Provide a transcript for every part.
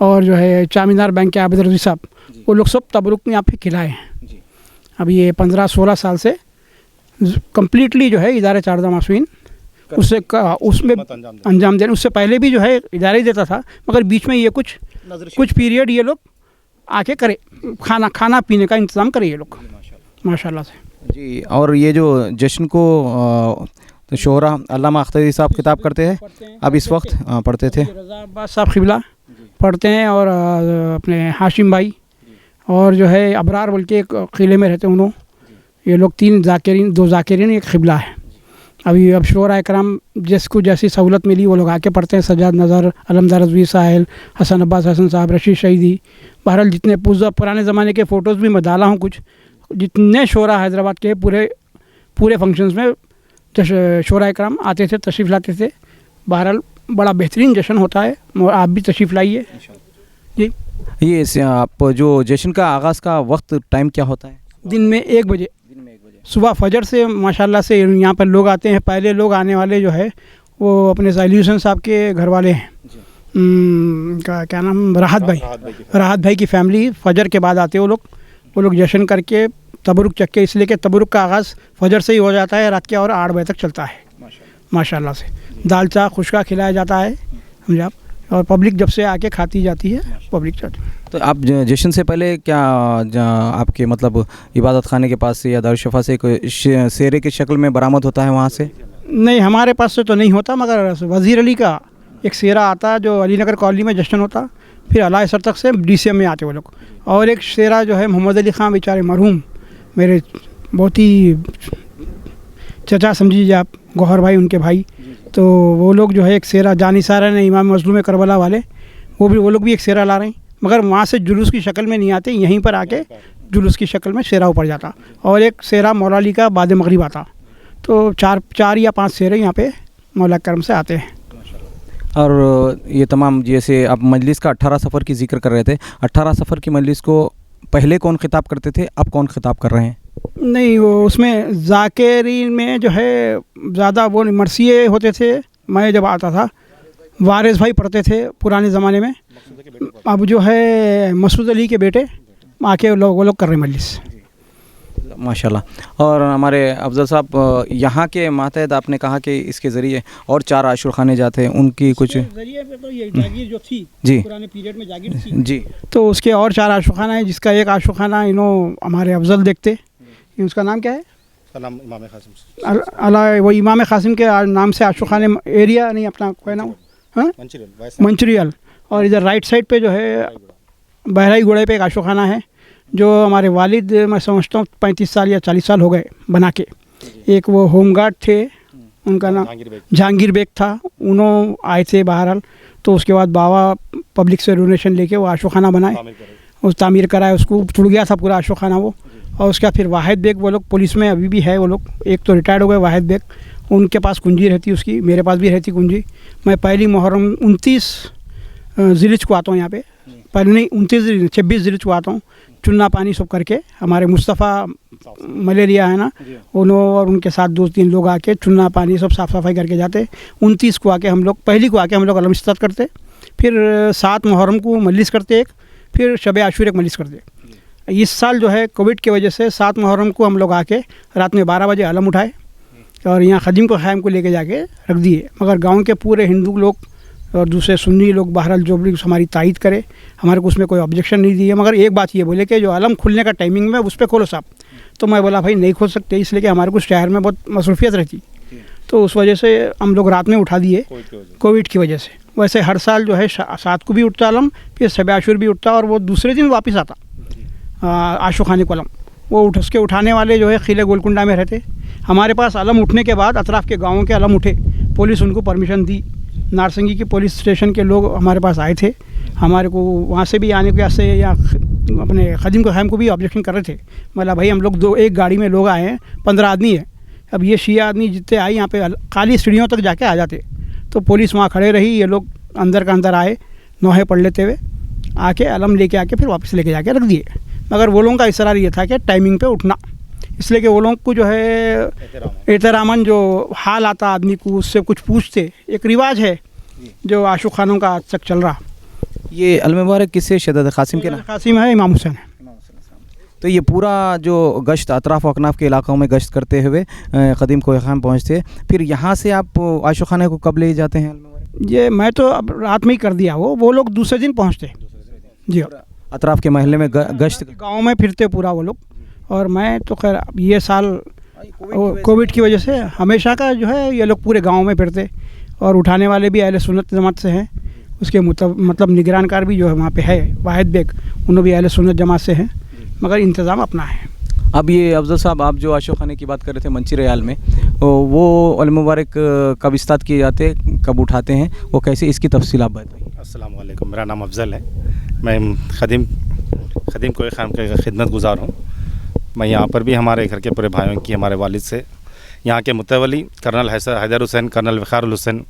اور جو ہے چامینار بینک کے عابد رضوی صاحب, وہ لوگ سب تبرک یہاں پہ کھلائے ہیں. اب یہ 15-16 سال سے کمپلیٹلی جو ہے ادارے چاردہ معصومین اس میں انجام دے رہے. اس سے پہلے بھی جو ہے ادارہ ہی دیتا تھا, مگر بیچ میں یہ کچھ پیریڈ یہ لوگ آ کے کرے, کھانا پینے کا انتظام کرے یہ لوگ ماشاء اللہ سے. جی, اور یہ جو جشن کو شہرا علامہ اختری صاحب خطاب کرتے ہیں, اب اس وقت پڑھتے تھے رضا عباس صاحب قبلہ پڑھتے ہیں, اور اپنے ہاشم بھائی, اور جو ہے ابرار بول کے ایک قلعے میں رہتے انہوں, یہ لوگ 2 ذاکرین ایک قبلہ ہے. اب شعراء کرام جس کو جیسی سہولت ملی وہ لوگ آ کے پڑھتے ہیں. سجاد نظر, علمدار رضوی ساحل, حسن عباس حسن صاحب, رشید شہیدی, بہرحال جتنے پرانے زمانے کے فوٹوز بھی میں ڈالا ہوں, کچھ جتنے شعراء حیدرآباد کے پورے فنکشنز میں شعراء کرام آتے تھے, تشریف لاتے تھے. بہرحال بڑا بہترین جشن ہوتا ہے, اور آپ بھی تشریف لائیے. جی, یہ آپ جو جشن کا آغاز کا وقت ٹائم کیا ہوتا ہے؟ دن میں 1 بجے صبح فجر سے ماشاءاللہ سے یہاں پر لوگ آتے ہیں. پہلے لوگ آنے والے جو ہے وہ اپنے سہیل حسین صاحب کے گھر والے ہیں, کیا نام, راحت بھائی کی فیملی. فجر کے بعد آتے وہ لوگ جشن کر کے تبرک چک کے, اس لیے کہ تبرک کا آغاز فجر سے ہی ہو جاتا ہے, رات کے اور 8 بجے تک چلتا ہے ماشاءاللہ سے. دال چا خشکا کھلایا جاتا ہے سمجھے آپ, اور پبلک جب سے آ کے کھاتی جاتی ہے پبلک چاہتی. تو آپ جشن سے پہلے کیا آپ کے مطلب عبادت خانے کے پاس سے یا دارالشفا سے کوئی سیرے کی شکل میں برآمد ہوتا ہے وہاں سے؟ نہیں, ہمارے پاس سے تو نہیں ہوتا, مگر وزیر علی کا ایک سیرا آتا جو علی نگر کالونی میں جشن ہوتا, پھر علائے سر تک سے DCM میں آتے وہ لوگ. اور ایک سیرا جو ہے محمد علی خان بیچارے مرحوم, میرے بہت ہی چچا سمجھیے آپ, گوہر بھائی ان کے بھائی, تو وہ لوگ جو ہے ایک سیرا جانی سارا نے امام مظلوم کربلا والے, وہ لوگ بھی ایک سیرا لا رہے ہیں, مگر وہاں سے جلوس کی شکل میں نہیں آتے, یہیں پر آ کے جلوس کی شکل میں سیرا اوپر جاتا. اور ایک سیرا مولا علی کا بعد مغرب آتا. تو 4 یا 5 سیرے یہاں پہ مولا کرم سے آتے ہیں. اور یہ تمام جیسے آپ مجلس کا 18 سفر کی ذکر کر رہے تھے, 18 سفر کی مجلس کو پہلے کون خطاب کرتے تھے, اب کون خطاب کر رہے ہیں؟ نہیں, وہ اس میں ذاکرین میں جو ہے زیادہ وہ مرثیے ہوتے تھے. میں جب آتا تھا وارث بھائی پڑھتے تھے پرانے زمانے میں. اب جو ہے مسعود علی کے بیٹے آ کے وہ لوگ کر رہے ہیں مجلس ماشاءاللہ. اور ہمارے افضل صاحب, یہاں کے ماتحت آپ نے کہا کہ اس کے ذریعے اور 4 عاشور خانے جاتے ہیں, ان کی کچھ ذریعے پہ تو یہ جاگیر جو تھی جی پرانے پیریڈ میں جاگیر تھی, جی, تو اس کے اور 4 عاشور خانہ ہیں, جس کا ایک عاشور خانہ ہمارے افضل دیکھتے. اس کا نام کیا ہے؟ امام قاسم. وہ امام قاسم کے نام سے عاشور خانے ایریا نہیں اپنا کوئی نام, ہاں, منچریال. اور ادھر رائٹ سائڈ پہ جو ہے بہرائی گوڑے پہ ایک عاشور خانہ ہے, جو ہمارے والد میں سمجھتا ہوں 35 سال یا 40 سال ہو گئے بنا کے. ایک وہ ہوم گارڈ تھے, ان کا نام جہانگیر بیگ تھا, انہوں آئے تھے بہرحال. تو اس کے بعد بابا پبلک سے ڈونیشن لے کے وہ عاشور خانہ بنائے, اس تعمیر کرائے, اس کو چھڑ گیا تھا پورا عاشور خانہ وہ. اور اس کے بعد پھر واحد بیگ, وہ لوگ پولیس میں ابھی بھی ہے وہ لوگ, ایک تو ریٹائرڈ ہو گئے واحد بیگ, ان کے پاس کنجی رہتی اس کی, میرے پاس بھی رہتی کنجی. میں پہلی محرم 29 ذیلحج کو آتا ہوں یہاں پہ, پہلے نہیں 26 ذیلحج کو آتا ہوں, چنا پانی سب کر کے. ہمارے مصطفیٰ ملیریا ہے نا, انہوں اور ان کے ساتھ 2-3 لوگ آ کے چنا پانی سب صاف صفائی کر کے جاتے. 29 کو آ کے ہم لوگ, پہلی کو آ کے ہم لوگ علم استاد کرتے, پھر 7 محرم کو مجلس کرتے ایک, پھر شب عاشور ایک مجلس کرتے. اس سال جو ہے کووڈ کی وجہ سے 7 محرم کو ہم لوگ آ کے رات میں 12 بجے علم اٹھائے اور یہاں خدیم کو خیم کو لے کے جا کے رکھ دیے. مگر گاؤں کے پورے ہندو لوگ اور دوسرے سنی لوگ بہرحال جو بھی ہماری تائید کرے, ہمارے کو اس میں کوئی آبجیکشن نہیں دی ہے. مگر ایک بات یہ بولے کہ جو علم کھلنے کا ٹائمنگ میں اس پہ کھولو صاحب, تو میں بولا بھائی نہیں کھول سکتے, اس لیے کہ ہمارے کو شہر میں بہت مصروفیت رہتی, تو اس وجہ سے ہم لوگ رات میں اٹھا دیے کووڈ کی وجہ سے. ویسے ہر سال جو ہے 7 کو بھی اٹھتا علم, پھر شب عاشور بھی اٹھتا, اور وہ دوسرے دن واپس آتا عاشور خانے کو علم. وہ اس کے اٹھانے والے جو ہے قلعہ گولکنڈہ میں رہتے. ہمارے پاس علم اٹھنے کے بعد اطراف کے گاؤں کے علم اٹھے, پولیس ان کو پرمیشن دی, نارسنگی کے پولیس اسٹیشن کے لوگ ہمارے پاس آئے تھے, ہمارے کو وہاں سے بھی آنے کے واسطے یا اپنے خدیم کو خیم کو بھی آبجیکشن کر رہے تھے. مطلب بھائی ہم لوگ ایک گاڑی میں لوگ آئے ہیں, 15 آدمی ہیں, اب یہ شیعہ آدمی جتنے آئے یہاں پہ خالی سیڑھیوں تک جا کے آ جاتے, تو پولیس وہاں کھڑے رہی, یہ لوگ اندر کا اندر آئے نوحے پڑھ لیتے ہوئے, آ کے علم لے کے آ کے پھر واپس لے کے جا کے رکھ دیے. مگر وہ لوگوں کا اصرار یہ تھا کہ ٹائمنگ پہ اٹھنا, اس لیے کہ وہ لوگوں کو جو ہے احتراماً جو حال آتا آدمی کو, اس سے کچھ پوچھتے. ایک رواج ہے جو عاشور خانوں کا آج تک چل رہا, یہ المبارک کس سے شدت قاسم کے نام؟ قاسم ہے، امام حسین ہے۔ تو یہ پورا جو گشت اطراف و اکناف کے علاقوں میں گشت کرتے ہوئے قدیم کوہ خان پہنچتے، پھر یہاں سے آپ عاشق خانے کو کب لے جاتے ہیں المبارک؟ یہ میں تو اب رات میں ہی کر دیا، وہ لوگ دوسرے دن پہنچتے جی، اطراف کے محلے میں گشت گاؤں میں پھرتے پورا وہ لوگ۔ اور میں تو خیر اب یہ سال کووڈ کی وجہ سے ہمیشہ کا جو ہے یہ لوگ پورے گاؤں میں پھرتے، اور اٹھانے والے بھی اہل سنت جماعت سے ہیں، اس کے مطلب نگران کار بھی جو ہے وہاں پہ ہے واحد بیگ، انہوں بھی اہل سنت جماعت سے ہیں، مگر انتظام اپنا ہے۔ اب یہ افضل صاحب، آپ جو عاشق خانے کی بات کر رہے تھے منچی ریال میں، وہ المبارک کب استاد کیے جاتے، کب اٹھاتے ہیں، وہ کیسے، اس کی تفصیل آپ بتائیے۔ السلام علیکم، میرا نام افضل ہے، میں خدیم کوہ خان کا خدمت گزار ہوں۔ میں یہاں پر بھی ہمارے گھر کے پورے بھائیوں کی، ہمارے والد سے، یہاں کے متولی کرنل حیدر حسین، کرنل وقار الحسین،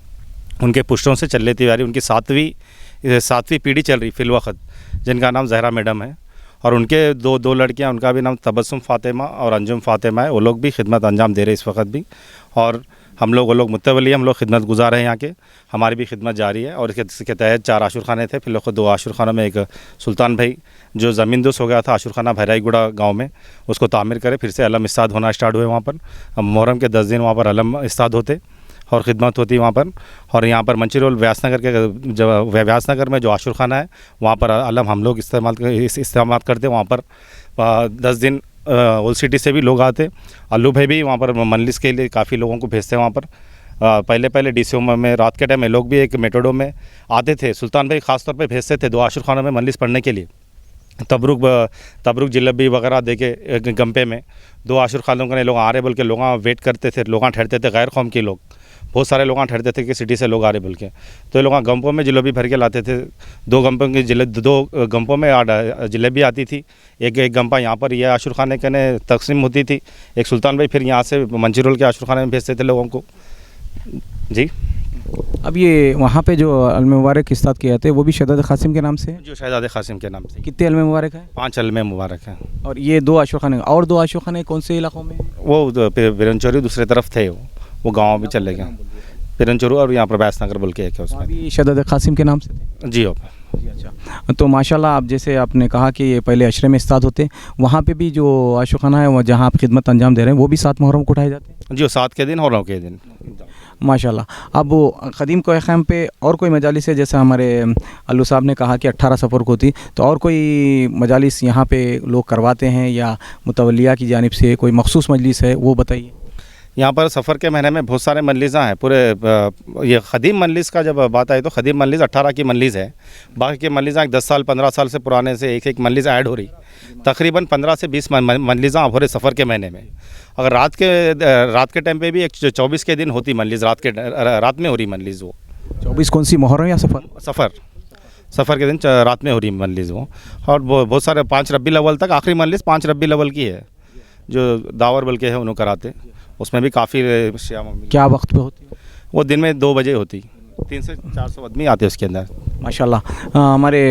ان کے پشتوں سے چل لیتی آ رہی، ان کی ساتویں پیڑھی چل رہی فی الوقت، جن کا نام زہرا میڈم ہے، اور ان کے دو لڑکیاں، ان کا بھی نام تبسم فاطمہ اور انجم فاطمہ ہے، وہ لوگ بھی خدمت انجام دے رہے اس وقت بھی، اور وہ لوگ متولی ہیں، ہم لوگ خدمت گزار ہیں یہاں کے، ہماری بھی خدمت جاری ہے۔ اور اس کے تحت 4 عاشور خانے تھے، پھر لوگ 2 عاشور خانوں میں ایک سلطان بھائی جو زمین دوست ہو گیا تھا عاشور خانہ بھیرائی گڑا گاؤں میں، اس کو تعمیر کرے، پھر سے علم استاد ہونا اسٹارٹ ہوئے وہاں پر۔ اب محرم کے 10 دن وہاں پر علم استاد ہوتے اور خدمت ہوتی وہاں پر۔ اور یہاں پر منچی رول ویاس نگر میں جو عاشور خانہ ہے، وہاں پر علم ہم لوگ استعمال کرتے، وہاں پر 10 دن اولڈ سٹی سے بھی لوگ آتے۔ الو بھائی بھی وہاں پر منلس کے لیے کافی لوگوں کو بھیجتے ہیں وہاں پر۔ پہلے ڈی سی او میں رات کے ٹائم میں لوگ بھی ایک میٹوڈو میں آتے تھے، سلطان بھائی خاص طور پہ بھیجتے تھے 2 عاشور خانوں میں منلس پڑھنے کے لیے، تبرک جلبی وغیرہ دے کے گمپے میں 2 عاشور خانوں کے لوگ آ رہے بلکہ لوگ ویٹ کرتے تھے، لوگ ٹھہرتے تھے، غیر قوم کے لوگ بہت سارے لوگ ٹھہرتے تھے کہ سٹی سے لوگ آ رہے بول کے، تو یہ لوگ گمپوں میں جلیبی بھر کے لاتے تھے۔ 2 گمپوں میں جلیبی آتی تھی، ایک گمپا یہاں پر یہ عاشور خانے کے تقسیم ہوتی تھی، ایک سلطان بھائی پھر یہاں سے منچی رول کے عاشور خانے میں بھیجتے تھے لوگوں کو جی۔ اب یہ وہاں پہ جو علم مبارک استاد کیے جاتے ہیں وہ بھی شہزاد قاسم کے نام سے ہے؟ جو شہزاد قاسم کے نام سے۔ کتنے علم مبارک ہیں؟ 5 علم مبارک ہیں۔ اور یہ 2 عاشور خانے، اور 2 عاشور خانے کون سے علاقوں میں ہیں؟ وہ برنچوری دوسرے طرف تھے، وہ گاؤں بھی چلے گئے، برنچورو اور یہاں پر بیاس نگر بول کے ایک ہے اس میں بھی شہزاد قاسم کے نام سے تھے؟ جی ہو۔ اچھا، تو ماشاءاللہ آپ جیسے آپ نے کہا کہ یہ پہلے عشرے میں استاد ہوتے، وہاں پہ بھی جو عاشق خانہ ہے وہ جہاں آپ خدمت انجام دے رہے ہیں وہ بھی 7 محرم کو اٹھائے جاتے ہیں؟ جی، 7 کے دن اور 9 کے دن ماشاءاللہ۔ اب وہ قدیم کوہ خان پہ اور کوئی مجالس ہے، جیسے ہمارے الو صاحب نے کہا کہ 18 صفر کو ہوتی، تو اور کوئی مجالس یہاں پہ لوگ کرواتے ہیں یا متولیہ کی جانب سے کوئی مخصوص مجلس ہے وہ بتائیے۔ یہاں پر سفر کے مہینے میں بہت سارے مجلساں ہیں پورے۔ یہ قدیم مجلس کا جب بات آئی تو قدیم مجلس 18 کی مجلس ہے، باقی کے مجلساں 10 سال 15 سال سے پرانے سے ایک مجلس ایڈ ہو رہی، تقریباً 15 سے 20 مجلساں اب ہو رہے سفر کے مہینے میں۔ اگر رات کے ٹائم پہ بھی ایک 24 کے دن ہوتی مجلس، رات میں ہو رہی مجلس، وہ 24 کون سی، محرم یا سفر کے دن رات میں ہو رہی مجلس وہ۔ اور بہت سارے 5 ربیع الاول تک، آخری مجلس 5 ربیع الاول کی ہے جو داور بلکہ ہے انہوں کراتے، اس میں بھی کافی کیا وقت پہ ہوتی؟ وہ دن میں 2 بجے ہوتی، 300 سے 400 آدمی آتے اس کے اندر ماشاءاللہ۔ ہمارے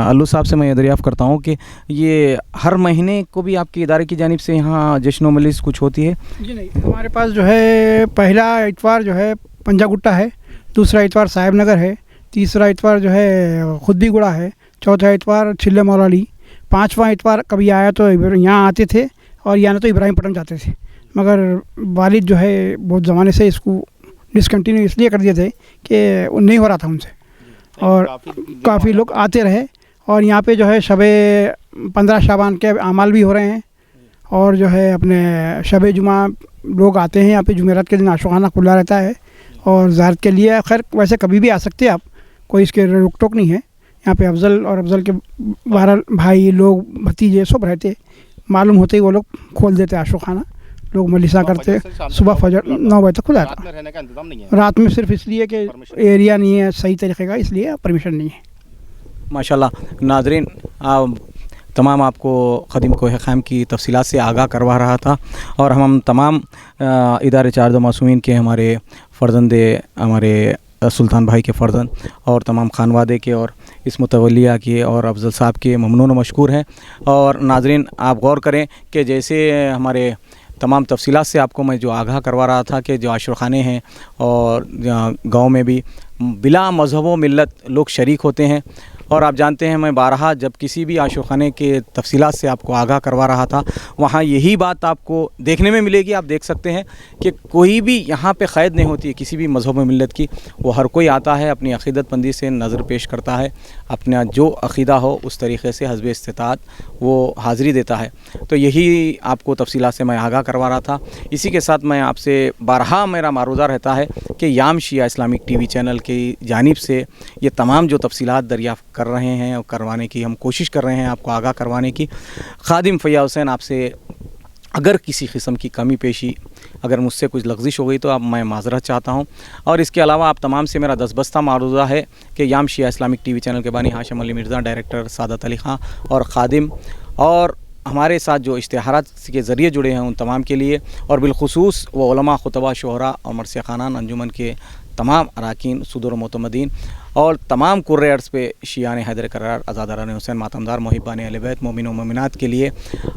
الو صاحب سے میں دریافت کرتا ہوں کہ یہ ہر مہینے کو بھی آپ کے ادارے کی جانب سے یہاں جشن و مجلس کچھ ہوتی ہے؟ جی نہیں، ہمارے پاس جو ہے پہلا اتوار جو ہے پنجا گٹا ہے، دوسرا اتوار صاحب نگر ہے، تیسرا اتوار جو ہے خودی گڑا ہے، چوتھا اتوار چلے مولالی، 5واں اتوار کبھی آیا تو یہاں آتے تھے اور یا نہ تو ابراہیم پٹن جاتے تھے، مگر والد جو ہے بہت زمانے سے اس کو ڈسکنٹینیو اس لیے کر دیے تھے کہ وہ نہیں ہو رہا تھا ان سے، اور کافی لوگ آتے رہے۔ اور یہاں پہ جو ہے شب 15 شعبان کے اعمال بھی ہو رہے ہیں، اور جو ہے اپنے شب جمعہ لوگ آتے ہیں یہاں پہ، جمعرات کے دن عاشق خانہ کھلا رہتا ہے اور زیارت کے لیے خیر ویسے کبھی بھی آ سکتے ہیں آپ، کوئی اس کے روک ٹوک نہیں ہے۔ یہاں پہ افضل اور افضل کے 12 بھائی لوگ بھتیجے سب رہتے، معلوم ہوتے ہی وہ لوگ کھول دیتے عاشق خانہ، لوگ مجلساں کرتے، صبح فجر 9 بجے تک کھلا رات میں رہنے کا انتظام نہیں ہے، رات میں صرف اس لیے کہ ایریا نہیں ہے صحیح طریقے کا، اس لیے پرمیشن نہیں ہے۔ ماشاءاللہ۔ ناظرین، تمام آپ کو قدیم کوہ خان کی تفصیلات سے آگاہ کروا رہا تھا، اور ہم تمام ادارے چاردہ معصومین کے ہمارے فرزندے، ہمارے سلطان بھائی کے فرزند اور تمام خانوادے کے اور اس متولیہ کے اور افضل صاحب کے ممنون و مشکور ہیں۔ اور ناظرین، آپ غور کریں کہ جیسے ہمارے تمام تفصیلات سے آپ کو میں جو آگاہ کروا رہا تھا کہ جو عاشق خانے ہیں اور گاؤں میں بھی بلا مذہب و ملت لوگ شریک ہوتے ہیں، اور آپ جانتے ہیں میں بارہا جب کسی بھی عاشقانے کے تفصیلات سے آپ کو آگاہ کروا رہا تھا وہاں یہی بات آپ کو دیکھنے میں ملے گی. آپ دیکھ سکتے ہیں کہ کوئی بھی یہاں پہ قید نہیں ہوتی ہے کسی بھی مذہب و ملت کی. وہ ہر کوئی آتا ہے اپنی عقیدت مندی سے نظر پیش کرتا ہے, اپنا جو عقیدہ ہو اس طریقے سے حسب استطاعت وہ حاضری دیتا ہے. تو یہی آپ کو تفصیلات سے میں آگاہ کروا رہا تھا. اسی کے ساتھ میں آپ سے بارہا میرا معروضہ رہتا ہے کہ یام شیعہ اسلامک ٹی وی چینل کی جانب سے یہ تمام جو تفصیلات دریافت کر رہے ہیں اور کروانے کی ہم کوشش کر رہے ہیں آپ کو آگاہ کروانے کی. خادم فیاض حسین آپ سے اگر کسی قسم کی کمی پیشی اگر مجھ سے کچھ لغزش ہو گئی تو اب میں معذرت چاہتا ہوں. اور اس کے علاوہ آپ تمام سے میرا دستبستہ معروضہ ہے کہ یام شیعہ اسلامک ٹی وی چینل کے بانی ہاشم علی مرزا, ڈائریکٹر سعادت علی خان اور خادم, اور ہمارے ساتھ جو اشتہارات کے ذریعے جڑے ہیں ان تمام کے لیے, اور بالخصوص وہ علماء, خطبہ, شعراء اور مرثیہ خانان انجمن کے تمام اراکین, صدور و معتمدین اور تمام قرۂ ارض پہ شیعان حیدر کرار, عزاداران حسین, ماتمدار, محبان اہل بیت, مومن و مومنات کے لیے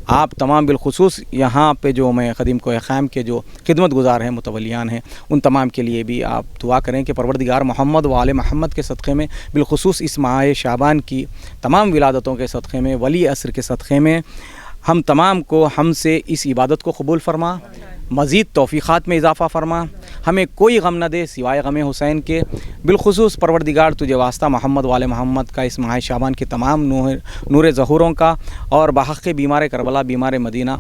آپ تمام بالخصوص یہاں پہ جو میں خدیم کوہ خیم کے جو خدمت گزار ہیں, متولیان ہیں, ان تمام کے لیے بھی آپ دعا کریں کہ پروردگار محمد و آل محمد کے صدقے میں, بالخصوص اس ماہ شعبان کی تمام ولادتوں کے صدقے میں, ولی عصر کے صدقے میں ہم تمام کو ہم سے اس عبادت کو قبول فرما, مزید توفیقات میں اضافہ فرما, ہمیں کوئی غم نہ دے سوائے غم حسین کے. بالخصوص پروردگار تجھے واسطہ محمد والے محمد کا اس ماہ شعبان کے تمام نور ظہوروں کا, اور بحق بیمار کربلا, بیمار مدینہ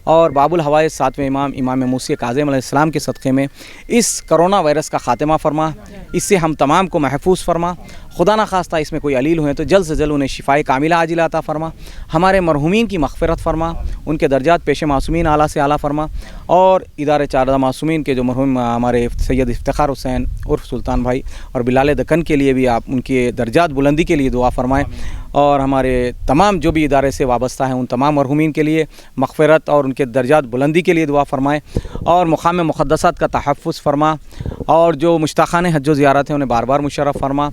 اور باب الحوائج ساتویں امام امام موسی کاظم علیہ السلام کے صدقے میں اس کرونا وائرس کا خاتمہ فرما, اس سے ہم تمام کو محفوظ فرما. خدا نہ خواستہ اس میں کوئی علیل ہوئے تو جلد سے جلد انہیں شفائے کاملہ عاجلہ عطا فرما. ہمارے مرحومین کی مغفرت فرما, ان کے درجات پیش معصومین اعلیٰ سے اعلیٰ فرما. اور ادارے چاردہ معصومین کے جو مرحوم ہمارے سید افتخار حسین عرف سلطان بھائی اور بلال دکن کے لیے بھی آپ ان کے درجات بلندی کے لیے دعا فرمائیں. اور ہمارے تمام جو بھی ادارے سے وابستہ ہیں ان تمام مرحومین کے لیے مغفرت اور ان کے درجات بلندی کے لیے دعا فرمائیں. اور مقام مقدسات کا تحفظ فرما, اور جو مشتاقان حج و زیارت ہیں انہیں بار بار مشرف فرما.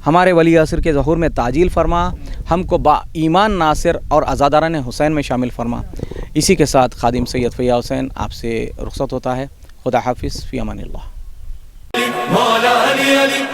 ہمارے ولی عصر کے ظہور میں تعجیل فرما, ہم کو با ایمان ناصر اور عزاداران حسین میں شامل فرما. اسی کے ساتھ خادم سید فیاض حسین آپ سے رخصت ہوتا ہے. خدا حافظ, فی امان اللہ. مولا علی علی